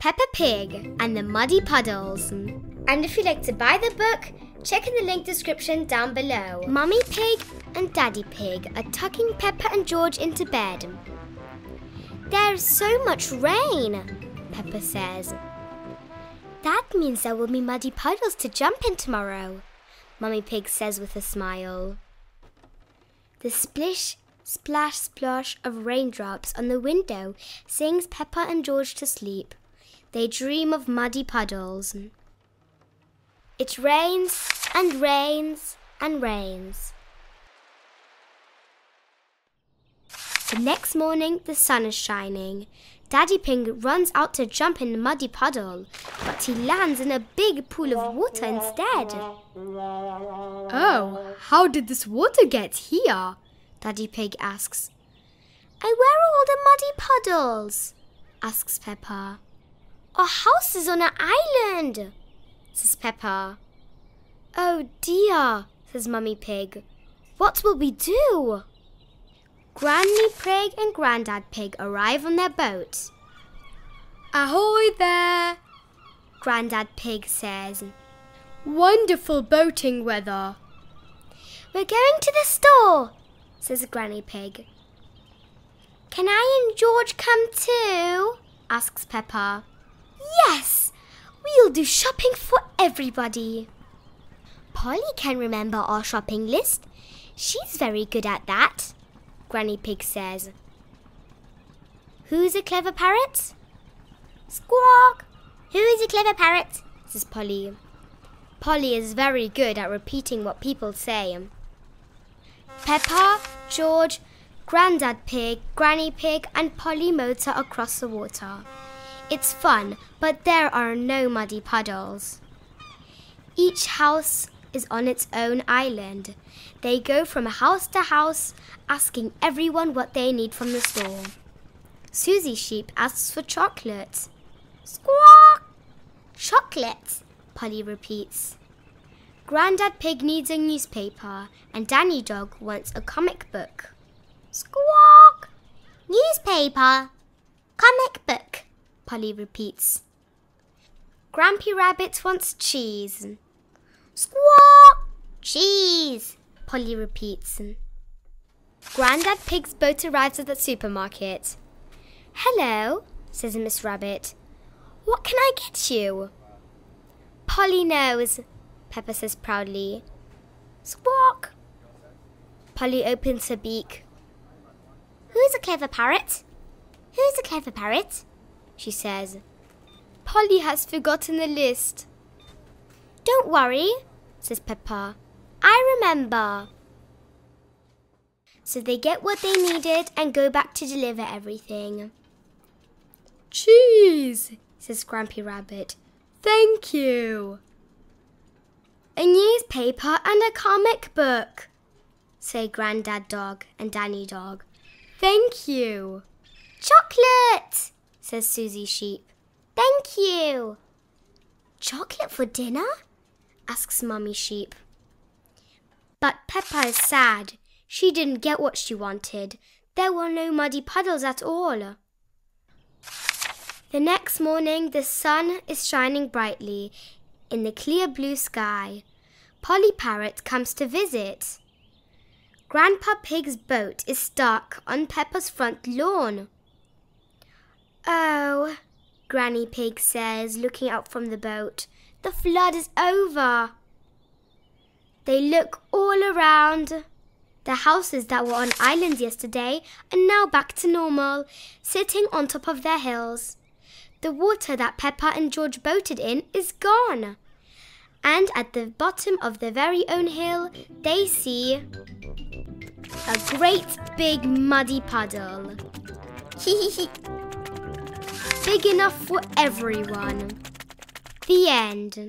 Peppa Pig and the Muddy Puddles. And if you'd like to buy the book, check in the link description down below. Mummy Pig and Daddy Pig are tucking Peppa and George into bed. There's so much rain, Peppa says. That means there will be muddy puddles to jump in tomorrow, Mummy Pig says with a smile. The splish, splash, splosh of raindrops on the window sings Peppa and George to sleep. They dream of muddy puddles. It rains and rains and rains. The next morning, the sun is shining. Daddy Pig runs out to jump in the muddy puddle, but he lands in a big pool of water instead. Oh, how did this water get here? Daddy Pig asks. And where are all the muddy puddles? Asks Peppa. Our house is on an island, says Peppa. Oh dear, says Mummy Pig. What will we do? Granny Pig and Grandad Pig arrive on their boat. Ahoy there! Grandad Pig says. Wonderful boating weather. We're going to the store, says Granny Pig. Can I and George come too? Asks Peppa. Yes, we'll do shopping for everybody. Polly can remember our shopping list. She's very good at that, Granny Pig says. Who's a clever parrot? Squawk! Who is a clever parrot? Says Polly. Polly is very good at repeating what people say. Peppa, George, Grandad Pig, Granny Pig and Polly motor across the water. It's fun, but there are no muddy puddles. Each house is on its own island. They go from house to house, asking everyone what they need from the store. Susie Sheep asks for chocolate. Squawk! Chocolate, Polly repeats. Grandad Pig needs a newspaper and Danny Dog wants a comic book. Squawk! Newspaper, comic book, Polly repeats. Grampy Rabbit wants cheese. Squawk! Cheese, Polly repeats. Grandad Pig's boat arrives at the supermarket. Hello, says Miss Rabbit. What can I get you? Polly knows, Peppa says proudly. Squawk! Polly opens her beak. Who's a clever parrot? Who's a clever parrot? She says. Polly has forgotten the list. Don't worry, says Peppa. I remember. So they get what they needed and go back to deliver everything. Cheese, says Grampy Rabbit. Thank you. A newspaper and a comic book, say Grandad Dog and Danny Dog. Thank you. Chocolate, says Susie Sheep. Thank you. Chocolate for dinner? Asks Mummy Sheep. But Peppa is sad. She didn't get what she wanted. There were no muddy puddles at all. The next morning, the sun is shining brightly in the clear blue sky. Polly Parrot comes to visit. Grandpa Pig's boat is stuck on Peppa's front lawn. Oh, Granny Pig says, looking out from the boat. The flood is over. They look all around. The houses that were on islands yesterday are now back to normal, sitting on top of their hills. The water that Peppa and George boated in is gone. And at the bottom of their very own hill, they see a great big muddy puddle. Big enough for everyone. The end.